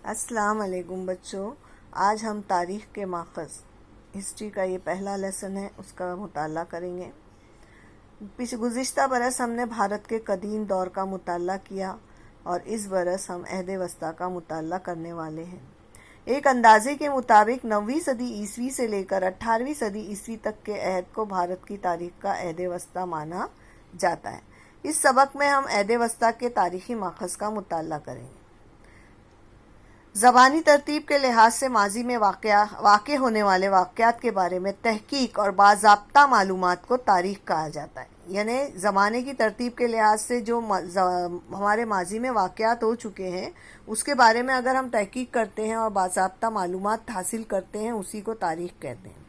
السلام علیکم بچوں، آج ہم تاریخ کے ماخذ ہسٹری کا یہ پہلا لیسن ہے، اس کا مطالعہ کریں گے۔ گزشتہ برس ہم نے بھارت کے قدیم دور کا مطالعہ کیا اور اس برس ہم عہد وسطیٰ کا مطالعہ کرنے والے ہیں۔ ایک اندازے کے مطابق 9ویں صدی عیسوی سے لے کر 18ویں صدی عیسوی تک کے عہد کو بھارت کی تاریخ کا عہد وسطیٰ مانا جاتا ہے۔ اس سبق میں ہم عہد وسطیٰ کے تاریخی ماخذ کا مطالعہ کریں گے۔ زبانی ترتیب کے لحاظ سے ماضی میں واقع ہونے والے واقعات کے بارے میں تحقیق اور باضابطہ معلومات کو تاریخ کہا جاتا ہے۔ یعنی زمانے کی ترتیب کے لحاظ سے جو ہمارے ماضی میں واقعات ہو چکے ہیں اس کے بارے میں اگر ہم تحقیق کرتے ہیں اور باضابطہ معلومات حاصل کرتے ہیں، اسی کو تاریخ کہتے ہیں۔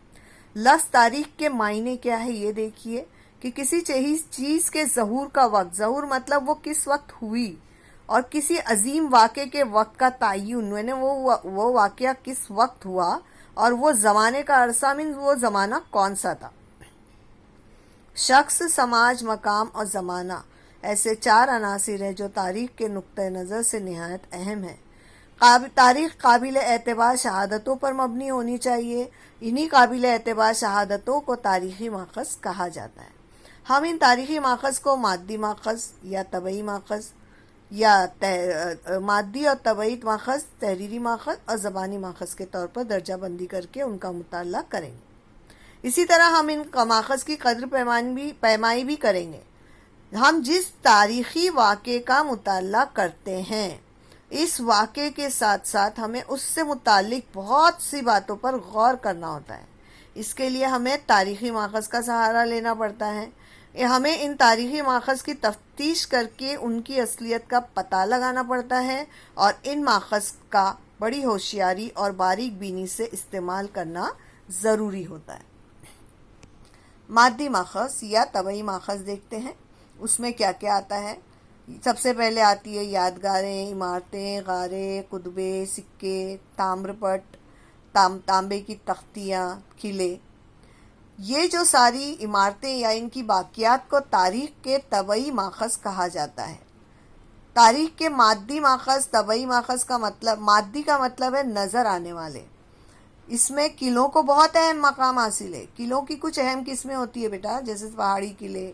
لفظ تاریخ کے معنی کیا ہے یہ دیکھیے کہ کسی چیز کے ظہور کا وقت، ظہور مطلب وہ کس وقت ہوئی، اور کسی عظیم واقعے کے وقت کا تعین، یعنی وہ واقعہ کس وقت ہوا اور وہ زمانے کا عرصہ وہ زمانہ کون سا تھا۔ شخص، سماج، مقام اور زمانہ ایسے 4 عناصر ہیں جو تاریخ کے نقطۂ نظر سے نہایت اہم ہیں۔ تاریخ قابل اعتبار شہادتوں پر مبنی ہونی چاہیے۔ انہی قابل اعتبار شہادتوں کو تاریخی ماخذ کہا جاتا ہے۔ ہم ان تاریخی ماخذ کو مادی ماخذ یا طبعی ماخذ یا مادی اور طبعی ماخذ، تحریری ماخذ اور زبانی ماخذ کے طور پر درجہ بندی کر کے ان کا مطالعہ کریں گے۔ اسی طرح ہم ان ماخذ کی قدر پیمائی بھی کریں گے۔ ہم جس تاریخی واقعے کا مطالعہ کرتے ہیں، اس واقعے کے ساتھ ساتھ ہمیں اس سے متعلق بہت سی باتوں پر غور کرنا ہوتا ہے۔ اس کے لیے ہمیں تاریخی ماخذ کا سہارا لینا پڑتا ہے۔ ہمیں ان تاریخی ماخذ کی تفتیش کر کے ان کی اصلیت کا پتہ لگانا پڑتا ہے اور ان ماخذ کا بڑی ہوشیاری اور باریک بینی سے استعمال کرنا ضروری ہوتا ہے۔ مادی ماخذ یا طبعی ماخذ دیکھتے ہیں، اس میں کیا کیا آتا ہے۔ سب سے پہلے آتی ہے یادگاریں، عمارتیں، غاریں، قطبے، سکے، تامر پٹ، تانبے کی تختیاں، قلعے۔ یہ جو ساری عمارتیں یا ان کی باقیات کو تاریخ کے طبعی ماخذ کہا جاتا ہے۔ تاریخ کے مادی ماخذ، طبعی ماخذ کا مطلب، مادی کا مطلب ہے نظر آنے والے۔ اس میں قلعوں کو بہت اہم مقام حاصل ہے۔ قلعوں کی کچھ اہم قسمیں ہوتی ہے بیٹا، جیسے پہاڑی قلعے،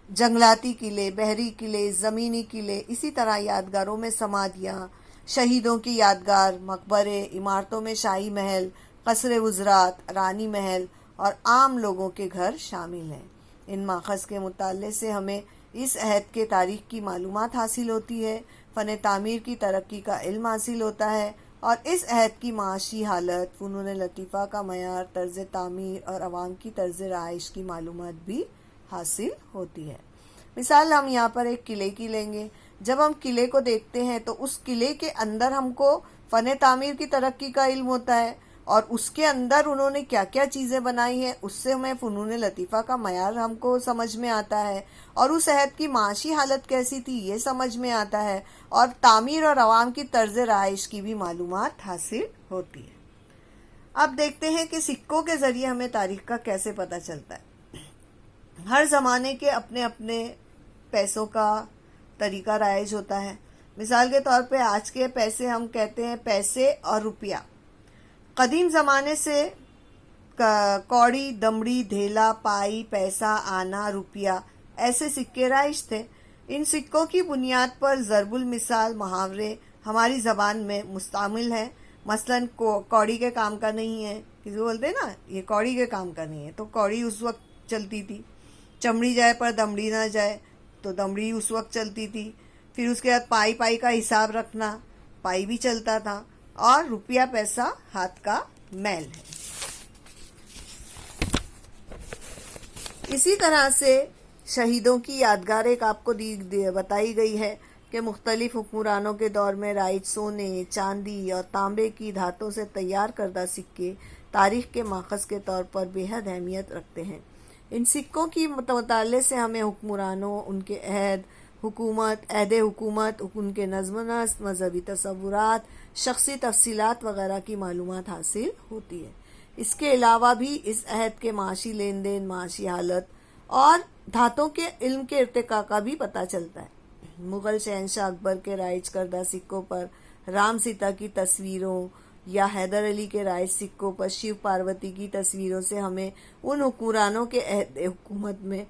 جنگلاتی قلعے، بحری قلعے، زمینی قلعے۔ اسی طرح یادگاروں میں سمادھیاں، شہیدوں کی یادگار، مقبرے، عمارتوں میں شاہی محل، قصر وزرات، رانی محل اور عام لوگوں کے گھر شامل ہیں۔ ان ماخذ کے مطالعے سے ہمیں اس عہد کے تاریخ کی معلومات حاصل ہوتی ہے، فن تعمیر کی ترقی کا علم حاصل ہوتا ہے اور اس عہد کی معاشی حالت، فنون لطیفہ کا معیار، طرز تعمیر اور عوام کی طرز رہائش کی معلومات بھی حاصل ہوتی ہے۔ مثال ہم یہاں پر ایک قلعے کی لیں گے۔ جب ہم قلعے کو دیکھتے ہیں تو اس قلعے کے اندر ہم کو فن تعمیر کی ترقی کا علم ہوتا ہے اور اس کے اندر انہوں نے کیا کیا چیزیں بنائی ہیں، اس سے ہمیں فنون لطیفہ کا معیار ہم کو سمجھ میں آتا ہے اور اس عہد کی معاشی حالت کیسی تھی یہ سمجھ میں آتا ہے اور تعمیر اور عوام کی طرز رہائش کی بھی معلومات حاصل ہوتی ہے۔ اب دیکھتے ہیں کہ سکوں کے ذریعے ہمیں تاریخ کا کیسے پتہ چلتا ہے۔ ہر زمانے کے اپنے اپنے پیسوں کا طریقہ رائج ہوتا ہے۔ مثال کے طور پہ آج کے پیسے ہم کہتے ہیں پیسے اور روپیہ۔ قدیم زمانے سے کوڑی، دمڑی، دھیلا، پائی، پیسہ، آنا، روپیہ ایسے سکے رائج تھے۔ ان سکوں کی بنیاد پر ضرب المثال محاورے ہماری زبان میں مستعمل ہیں۔ مثلاً کوڑی کے کام کا نہیں ہے، کسی بولتے ہیں نا یہ کوڑی کے کام کا نہیں ہے، تو کوڑی اس وقت چلتی تھی۔ چمڑی جائے پر دمڑی نہ جائے تو دمڑی اس وقت چلتی تھی۔ پھر اس کے بعد پائی کا حساب رکھنا، پائی بھی چلتا تھا۔ اور روپیہ پیسہ ہاتھ کا میل ہے۔ اسی طرح سے شہیدوں کی یادگار ایک آپ کو بتائی گئی ہے کہ مختلف حکمرانوں کے دور میں رائج سونے، چاندی اور تانبے کی دھاتوں سے تیار کردہ سکے تاریخ کے ماخذ کے طور پر بے حد اہمیت رکھتے ہیں۔ ان سکوں کی مطالعے سے ہمیں حکمرانوں، ان کے عہد حکومت، ان کے نظم و نسق، مذہبی تصورات، شخصی تفصیلات وغیرہ کی معلومات حاصل ہوتی ہے۔ اس کے علاوہ بھی اس عہد کے معاشی لین دین، معاشی حالت اور دھاتوں کے علم کے ارتقاء کا بھی پتہ چلتا ہے۔ مغل شہنشاہ اکبر کے رائج کردہ سکوں پر رام سیتا کی تصویروں یا حیدر علی کے رائج سکوں پر شیو پاروتی کی تصویروں سے ہمیں ان حکمرانوں کے عہد حکومت میں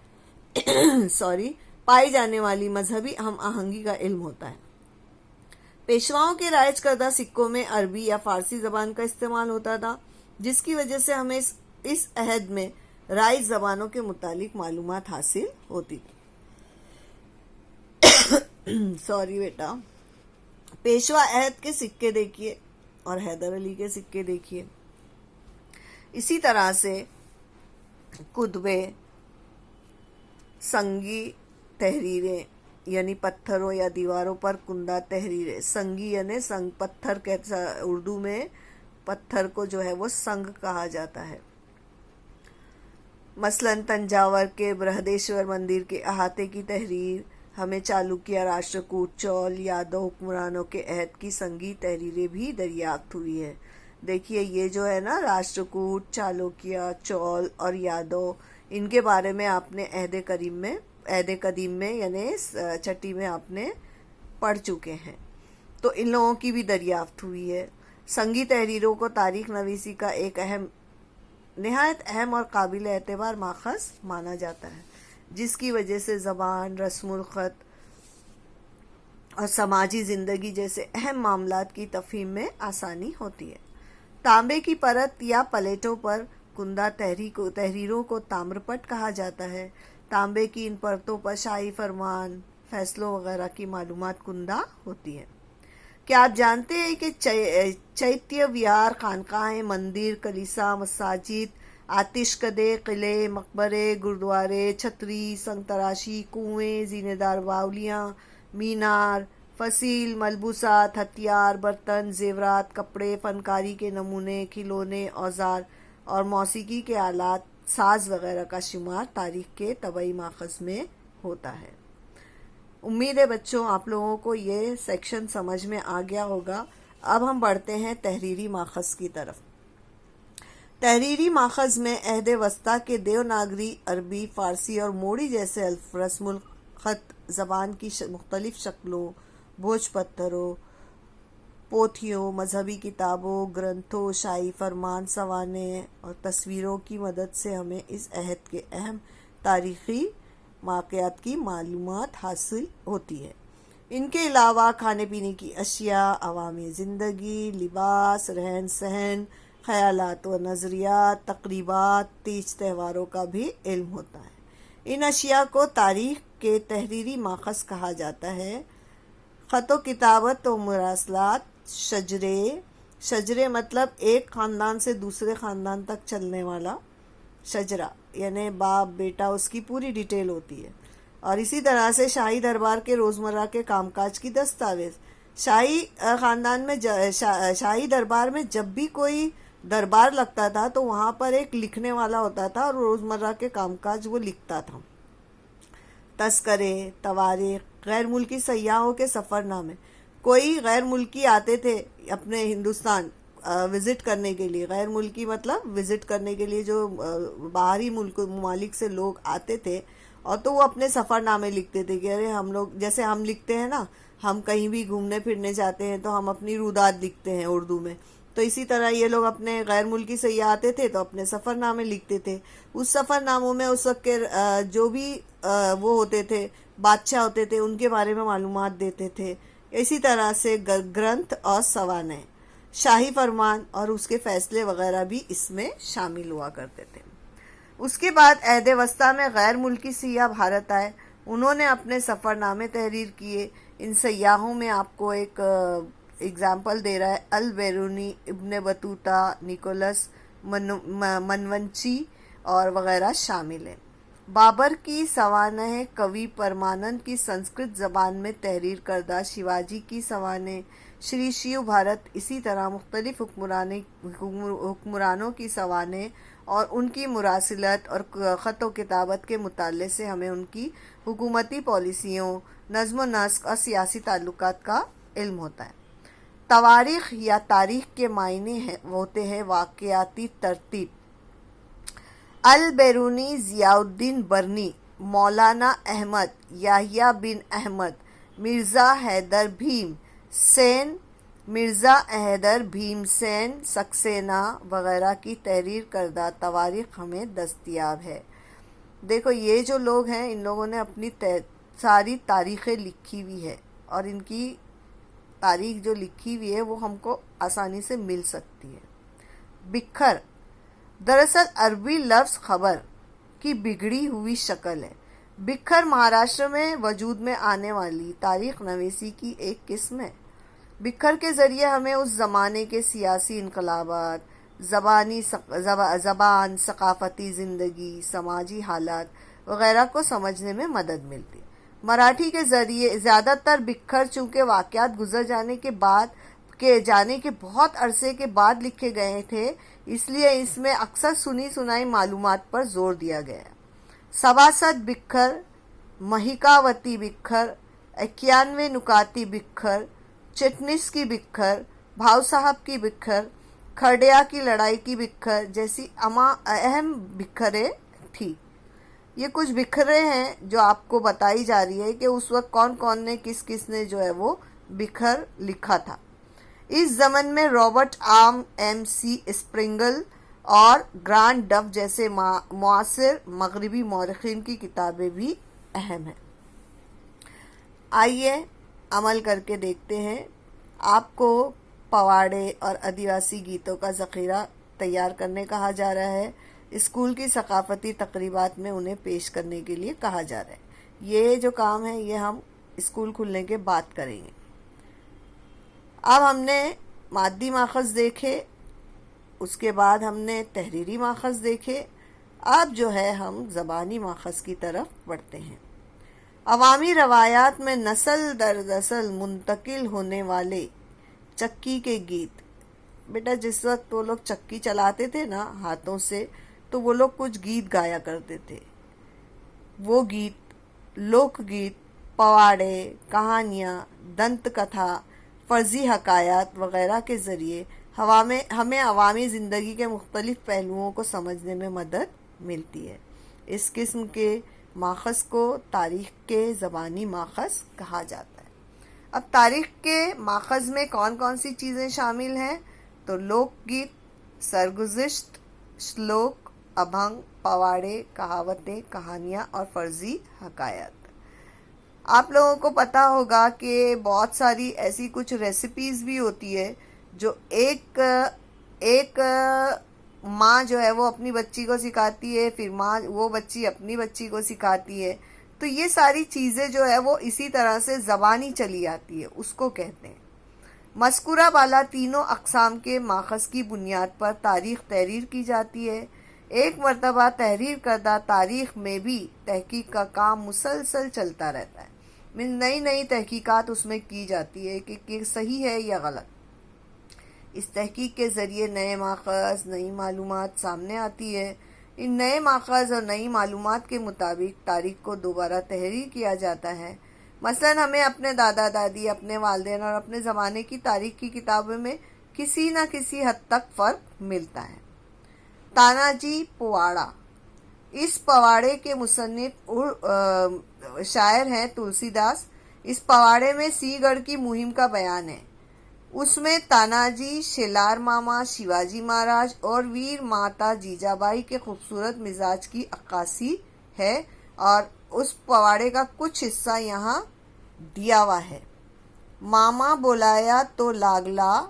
پائی جانے والی مذہبی ہم آہنگی کا علم ہوتا ہے۔ پیشواؤں کے رائج کردہ سکوں میں عربی یا فارسی زبان کا استعمال ہوتا تھا، جس کی وجہ سے ہمیں اس عہد میں رائج زبانوں کے متعلق معلومات حاصل ہوتی تھی۔ پیشوا عہد کے سکے دیکھیے اور حیدر علی کے سکے دیکھیے۔ اسی طرح سے کتبے، سنگی تحریریں یعنی پتھروں یا دیواروں پر کندہ تحریریں، سنگی یعنی سنگ پتھر، اردو میں پتھر کو جو ہے وہ سنگ کہا جاتا ہے۔ مثلاً تنجاور کے برہدیشور مندر کے احاطے کی تحریر ہمیں چالوکیہ، راشٹرکوٹ، چول، یادو حکمرانوں کے عہد کی سنگی تحریریں بھی دریافت ہوئی ہے۔ دیکھیے یہ جو ہے نا راشٹرکوٹ، چالوکیہ، چول اور یادو، ان کے بارے میں آپ نے عہد قدیم میں یعنی چھٹی میں آپ نے پڑھ چکے ہیں، تو ان لوگوں کی بھی دریافت ہوئی ہے۔ سنگی تحریروں کو تاریخ نویسی کا ایک نہایت اہم اور قابل اعتبار ماخذ مانا جاتا ہے، جس کی وجہ سے زبان، رسم الخط اور سماجی زندگی جیسے اہم معاملات کی تفہیم میں آسانی ہوتی ہے۔ تانبے کی پرت یا پلیٹوں پر کندہ تحریروں کو تامرپٹ کہا جاتا ہے۔ تانبے کی ان پرتوں پر شاہی فرمان، فیصلوں وغیرہ کی معلومات کندہ ہوتی ہے۔ کیا آپ جانتے ہیں کہ چیتیہ وہار، خانقاہیں، مندر، کلیسا، مساجد، آتش کدے، قلعے، مقبرے، گردوارے، چھتری، سنگ تراشی، کنویں، زینے دار باولیاں، مینار، فصیل، ملبوسات، ہتھیار، برتن، زیورات، کپڑے، فنکاری کے نمونے، کھلونے، اوزار اور موسیقی کے آلات، ساز وغیرہ کا شمار تاریخ کے طبعی ماخذ میں ہوتا ہے۔ امید ہے بچوں آپ لوگوں کو یہ سیکشن سمجھ میں آ گیا ہوگا۔ اب ہم بڑھتے ہیں تحریری ماخذ کی طرف۔ تحریری ماخذ میں عہد وسطیٰ کے دیوناگری، عربی، فارسی اور موڑی جیسے رسم الخط زبان کی مختلف شکلوں، بھوج پتھروں، پوتھیوں، مذہبی کتابوں، گرنتھوں، شاہی فرمان، سوانح اور تصویروں کی مدد سے ہمیں اس عہد کے اہم تاریخی واقعات کی معلومات حاصل ہوتی ہے۔ ان کے علاوہ کھانے پینے کی اشیاء، عوامی زندگی، لباس، رہن سہن، خیالات و نظریات، تقریبات، تیج تہواروں کا بھی علم ہوتا ہے۔ ان اشیاء کو تاریخ کے تحریری ماخذ کہا جاتا ہے۔ خط و کتابت و مراسلات، شجرے مطلب ایک خاندان سے دوسرے خاندان تک چلنے والا شجرہ، یعنی باپ بیٹا، اس کی پوری ڈیٹیل ہوتی ہے۔ اور اسی طرح سے شاہی دربار کے روزمرہ کے کام کاج کی دستاویز۔ شاہی دربار میں جب بھی کوئی دربار لگتا تھا تو وہاں پر ایک لکھنے والا ہوتا تھا اور روزمرہ کے کام کاج وہ لکھتا تھا۔ تذکرے، تواریخ، غیر ملکی سیاحوں کے سفر نامے۔ کوئی غیر ملکی آتے تھے اپنے ہندوستان وزٹ کرنے کے لیے، غیر ملکی مطلب وزٹ کرنے کے لیے جو باہری ممالک سے لوگ آتے تھے، اور تو وہ اپنے سفر نامے لکھتے تھے کہ ارے ہم لوگ جیسے ہم لکھتے ہیں نا، ہم کہیں بھی گھومنے پھرنے جاتے ہیں تو ہم اپنی روداد لکھتے ہیں اردو میں، تو اسی طرح یہ لوگ اپنے غیر ملکی سیاح آتے تھے تو اپنے سفر نامے لکھتے تھے۔ اس سفر ناموں میں اس وقت کے جو بھی وہ ہوتے تھے بادشاہ ہوتے تھے ان کے بارے میں معلومات دیتے تھے۔ اسی طرح سے گرنتھ اور سوانح، شاہی فرمان اور اس کے فیصلے وغیرہ بھی اس میں شامل ہوا کرتے تھے۔ اس کے بعد عہد وسطیٰ میں غیر ملکی سیاح بھارت آئے، انہوں نے اپنے سفر نامے تحریر کیے۔ ان سیاحوں میں آپ کو ایک اگزامپل دے رہا ہے، البیرونی، ابن بطوطہ، نیکولس منونچی اور وغیرہ شامل ہیں۔ بابر کی سوانح، کوی پرمانند کی سنسکرت زبان میں تحریر کردہ شیواجی کی سوانح، شری شیو بھارت، اسی طرح مختلف حکمرانوں کی سوانح اور ان کی مراسلت اور خط و کتابت کے مطالعے سے ہمیں ان کی حکومتی پالیسیوں، نظم و نسق اور سیاسی تعلقات کا علم ہوتا ہے۔ تواریخ یا تاریخ کے معنی ہوتے ہیں واقعاتی ترتیب۔ البیرونی، ضیاء الدین برنی، مولانا احمد، یحییٰ بن احمد، مرزا حیدر بھیم سین، مرزا حیدر، بھیم سین سکسینہ وغیرہ کی تحریر کردہ تواریخ ہمیں دستیاب ہے۔ دیکھو یہ جو لوگ ہیں ان لوگوں نے اپنی ساری تاریخیں لکھی ہوئی ہے، اور ان کی تاریخ جو لکھی ہوئی ہے وہ ہم کو آسانی سے مل سکتی ہے۔ بکھر دراصل عربی لفظ خبر کی بگڑی ہوئی شکل ہے۔ بکھر مہاراشٹر میں وجود میں آنے والی تاریخ نویسی کی ایک قسم ہے۔ بکھر کے ذریعے ہمیں اس زمانے کے سیاسی انقلابات، زبان، ثقافتی زندگی، سماجی حالات وغیرہ کو سمجھنے میں مدد ملتی ہے۔ مراٹھی کے ذریعے زیادہ تر بکھر چونکہ واقعات گزر جانے کے بہت عرصے کے بعد لکھے گئے تھے، اس لیے اس میں اکثر سنی سنائی معلومات پر زور دیا گیا ہے۔ سباسد بکھر، مہیکاوتی بکھر، 91 نکاتی بکھر، چٹنس کی بکھر، بھاؤ صاحب کی بکھر، کھرڈیا کی لڑائی کی بکھر جیسی اہم بکھریں تھی۔ یہ کچھ بکھریں ہیں جو آپ کو بتائی جا رہی ہے کہ اس وقت کون کون نے کس نے جو ہے وہ بکھر لکھا تھا۔ اس زمن میں رابرٹ ایم سی اسپرنگل اور گرانٹ ڈف جیسے معاصر مغربی مورخین کی کتابیں بھی اہم ہیں۔ آئیے عمل کر کے دیکھتے ہیں۔ آپ کو پواڑے اور آدیواسی گیتوں کا ذخیرہ تیار کرنے کہا جا رہا ہے۔ اسکول کی ثقافتی تقریبات میں انہیں پیش کرنے کے لیے کہا جا رہا ہے۔ یہ جو کام ہے یہ ہم اسکول کھلنے کے بعد کریں گے۔ اب ہم نے مادی ماخذ دیکھے، اس کے بعد ہم نے تحریری ماخذ دیکھے، اب جو ہے ہم زبانی ماخذ کی طرف بڑھتے ہیں۔ عوامی روایات میں نسل در نسل منتقل ہونے والے چکی کے گیت۔ بیٹا جس وقت وہ لوگ چکی چلاتے تھے نا ہاتھوں سے، تو وہ لوگ کچھ گیت گایا کرتے تھے۔ وہ گیت لوک گیت، پواڑے، کہانیاں، دنت کتھا، فرضی حکایات وغیرہ کے ذریعے ہمیں عوامی زندگی کے مختلف پہلوؤں کو سمجھنے میں مدد ملتی ہے۔ اس قسم کے ماخذ کو تاریخ کے زبانی ماخذ کہا جاتا ہے۔ اب تاریخ کے ماخذ میں کون کون سی چیزیں شامل ہیں؟ تو لوک گیت، سرگزشت، شلوک، ابھنگ، پواڑے، کہاوتیں، کہانیاں اور فرضی حکایات۔ آپ لوگوں کو پتا ہوگا کہ بہت ساری ایسی کچھ ریسیپیز بھی ہوتی ہے جو ایک ماں جو ہے وہ اپنی بچی کو سکھاتی ہے، پھر وہ بچی اپنی بچی کو سکھاتی ہے۔ تو یہ ساری چیزیں جو ہے وہ اسی طرح سے زبانی چلی آتی ہے، اس کو کہتے ہیں۔ مذکورہ بالا تینوں اقسام کے ماخذ کی بنیاد پر تاریخ تحریر کی جاتی ہے۔ ایک مرتبہ تحریر کردہ تاریخ میں بھی تحقیق کا کام مسلسل چلتا رہتا ہے۔ نئی تحقیقات اس میں کی جاتی ہے کہ صحیح ہے یا غلط۔ اس تحقیق کے ذریعے نئے ماخذ، نئی معلومات سامنے آتی ہے۔ ان نئے ماخذ اور نئی معلومات کے مطابق تاریخ کو دوبارہ تحریر کیا جاتا ہے۔ مثلاً ہمیں اپنے دادا دادی، اپنے والدین اور اپنے زمانے کی تاریخ کی کتابوں میں کسی نہ کسی حد تک فرق ملتا ہے۔ تاناجی پواڑا، اس پواڑے کے مصنف شاعر ہیں تلسی داس۔ اس پواڑے میں سی گڑھ کی مہم کا بیان ہے۔ اس میں تاناجی، شیلار ماما، شیواجی مہاراج اور ویر ماتا جیجا بائی کے خوبصورت مزاج کی عکاسی ہے، اور اس پواڑے کا کچھ حصہ یہاں دیا ہوا ہے۔ ماما بولایا تو لاگلا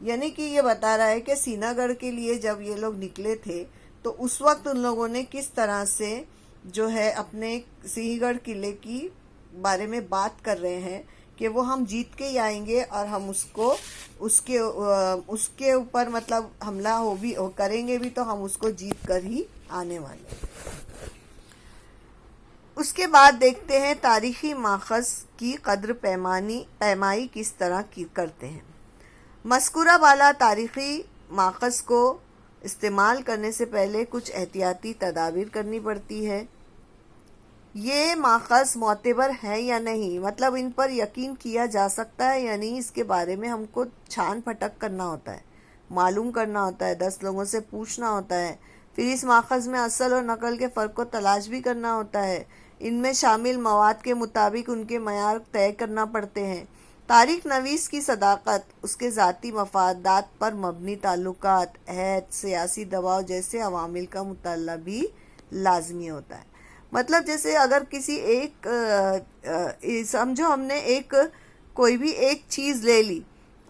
یعنی کہ یہ بتا رہا ہے کہ سینہ گڑھ کے لیے جب یہ لوگ نکلے تھے تو اس وقت ان لوگوں نے کس طرح سے جو ہے اپنے سینہ گڑھ قلعے کی بارے میں بات کر رہے ہیں کہ وہ ہم جیت کے ہی آئیں گے اور ہم اس کے اوپر مطلب حملہ کریں گے بھی تو ہم اس کو جیت کر ہی آنے والے ہیں۔ اس کے بعد دیکھتے ہیں تاریخی ماخذ کی قدر پیمائی کس طرح کرتے ہیں۔ مذکورہ بالا تاریخی ماخذ کو استعمال کرنے سے پہلے کچھ احتیاطی تدابیر کرنی پڑتی ہے۔ یہ ماخذ معتبر ہے یا نہیں، مطلب ان پر یقین کیا جا سکتا ہے یا نہیں، اس کے بارے میں ہم کو چھان پھٹک کرنا ہوتا ہے، معلوم کرنا ہوتا ہے، 10 لوگوں سے پوچھنا ہوتا ہے، پھر اس ماخذ میں اصل اور نقل کے فرق کو تلاش بھی کرنا ہوتا ہے، ان میں شامل مواد کے مطابق ان کے معیار طے کرنا پڑتے ہیں۔ تاریخ نویس کی صداقت اس کے ذاتی مفادات پر مبنی تعلقات، عہد، سیاسی دباؤ جیسے عوامل کا مطالعہ بھی لازمی ہوتا ہے۔ مطلب جیسے اگر کسی سمجھو ہم نے کوئی بھی ایک چیز لے لی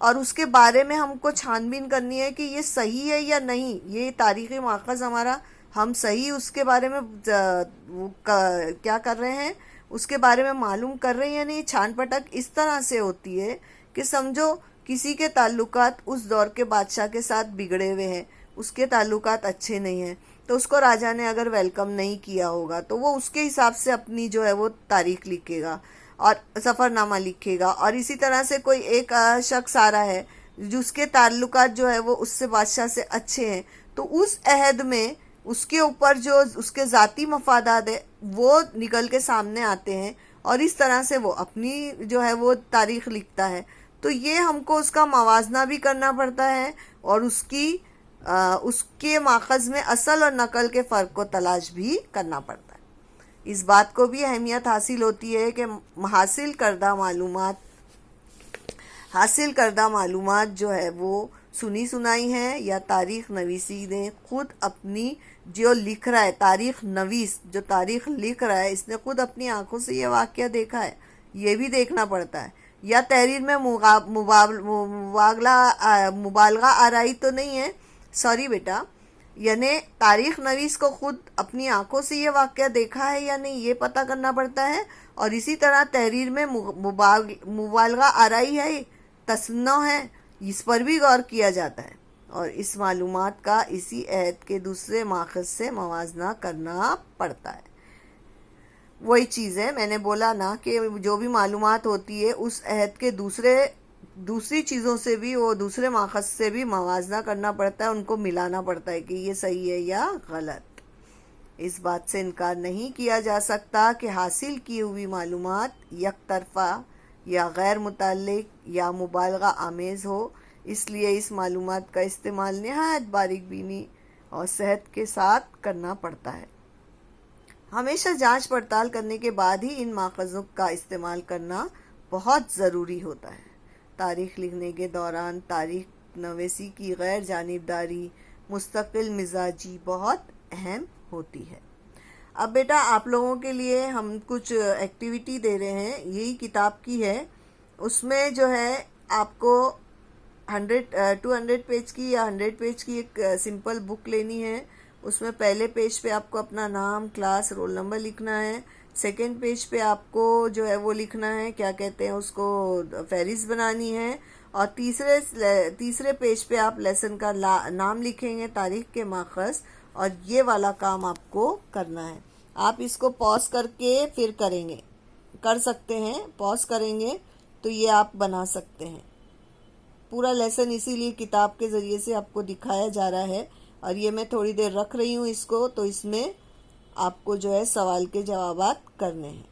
اور اس کے بارے میں ہم کو چھان بین کرنی ہے کہ یہ صحیح ہے یا نہیں، یہ تاریخی ماخذ ہمارا، ہم صحیح اس کے بارے میں کیا کر رہے ہیں، اس کے بارے میں معلوم کر رہے ہیں یا نہیں۔ چھان پٹک اس طرح سے ہوتی ہے کہ سمجھو کسی کے تعلقات اس دور کے بادشاہ کے ساتھ بگڑے ہوئے ہیں، اس کے تعلقات اچھے نہیں ہیں، تو اس کو راجہ نے اگر ویلکم نہیں کیا ہوگا تو وہ اس کے حساب سے اپنی جو ہے وہ تاریخ لکھے گا اور سفر نامہ لکھے گا، اور اسی طرح سے کوئی ایک شخص آ رہا ہے جس کے تعلقات جو ہے وہ اس سے بادشاہ سے اچھے ہیں، تو اس عہد میں اس کے اوپر جو اس کے ذاتی مفادات ہے وہ نکل کے سامنے آتے ہیں، اور اس طرح سے وہ اپنی جو ہے وہ تاریخ لکھتا ہے۔ تو یہ ہم کو اس کا موازنہ بھی کرنا پڑتا ہے اور اس کے ماخذ میں اصل اور نقل کے فرق کو تلاش بھی کرنا پڑتا ہے۔ اس بات کو بھی اہمیت حاصل ہوتی ہے کہ حاصل کردہ معلومات جو ہے وہ سنی سنائی ہیں یا تاریخ نویسی نے خود اپنی جو لکھ رہا ہے، تاریخ نویس جو تاریخ لکھ رہا ہے اس نے خود اپنی آنکھوں سے یہ واقعہ دیکھا ہے، یہ بھی دیکھنا پڑتا ہے، یا تحریر میں مبالغہ آرائی تو نہیں ہے، سوری بیٹا، یعنی تاریخ نویس کو خود اپنی آنکھوں سے یہ واقعہ دیکھا ہے یا نہیں یہ پتہ کرنا پڑتا ہے، اور اسی طرح تحریر میں مبالغہ آرائی ہے، تصنع ہے، اس پر بھی غور کیا جاتا ہے، اور اس معلومات کا اسی عہد کے دوسرے ماخذ سے موازنہ کرنا پڑتا ہے۔ وہی چیز ہے میں نے بولا نا کہ جو بھی معلومات ہوتی ہے اس عہد کے دوسری چیزوں سے بھی، وہ دوسرے ماخذ سے بھی موازنہ کرنا پڑتا ہے، ان کو ملانا پڑتا ہے کہ یہ صحیح ہے یا غلط۔ اس بات سے انکار نہیں کیا جا سکتا کہ حاصل کی ہوئی معلومات یک طرفہ یا غیر متعلق یا مبالغہ آمیز ہو، اس لیے اس معلومات کا استعمال نہایت باریک بینی اور صحت کے ساتھ کرنا پڑتا ہے۔ ہمیشہ جانچ پڑتال کرنے کے بعد ہی ان ماخذوں کا استعمال کرنا بہت ضروری ہوتا ہے۔ تاریخ لکھنے کے دوران تاریخ نویسی کی غیر جانبداری، مستقل مزاجی بہت اہم ہوتی ہے۔ اب بیٹا آپ لوگوں کے لیے ہم کچھ ایکٹیویٹی دے رہے ہیں، یہی کتاب کی ہے، اس میں جو ہے آپ کو 200 پیج کی یا 100 پیج کی ایک سمپل بک لینی ہے۔ اس میں پہلے پیج پہ آپ کو اپنا نام، کلاس، رول نمبر لکھنا ہے، سیکنڈ پیج پہ آپ کو جو ہے وہ لکھنا ہے، کیا کہتے ہیں اس کو، فہرست بنانی ہے، اور تیسرے پیج پہ آپ لیسن کا نام لکھیں گے، تاریخ کے ماخذ، اور یہ والا کام آپ کو کرنا ہے۔ آپ اس کو پاز کر کے پھر کر سکتے ہیں، پاز کریں گے تو یہ آپ بنا سکتے ہیں۔ پورا لیسن اسی لیے کتاب کے ذریعے سے آپ کو دکھایا جا رہا ہے، اور یہ میں تھوڑی دیر رکھ رہی ہوں اس کو، تو اس میں آپ کو جو ہے سوال کے جوابات کرنے ہیں۔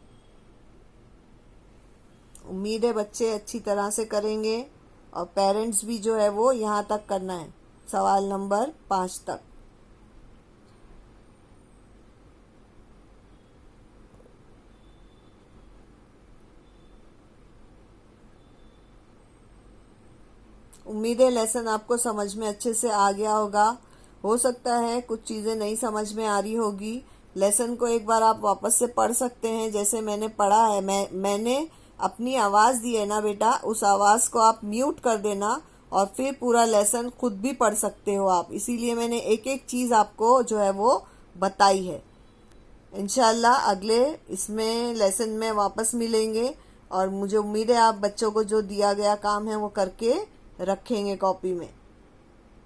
امید ہے بچے اچھی طرح سے کریں گے، اور پیرنٹس بھی جو ہے وہ یہاں تک کرنا ہے، سوال نمبر 5 تک۔ امید ہے لیسن آپ کو سمجھ میں اچھے سے آ گیا ہوگا۔ ہو سکتا ہے کچھ چیزیں نہیں سمجھ میں آ رہی ہوگی، لیسن کو ایک بار آپ واپس سے پڑھ سکتے ہیں جیسے میں نے پڑھا ہے۔ میں نے اپنی آواز دی ہے نا بیٹا، اس آواز کو آپ میوٹ کر دینا اور پھر پورا لیسن خود بھی پڑھ سکتے ہو آپ. اسی لیے میں نے ایک ایک چیز آپ کو جو ہے وہ بتائی ہے. انشاءاللہ اگلے اس میں لیسن میں واپس ملیں گے، اور مجھے امید ہے آپ بچوں کو جو دیا گیا کام ہے وہ کر کے رکھیں گے کاپی میں.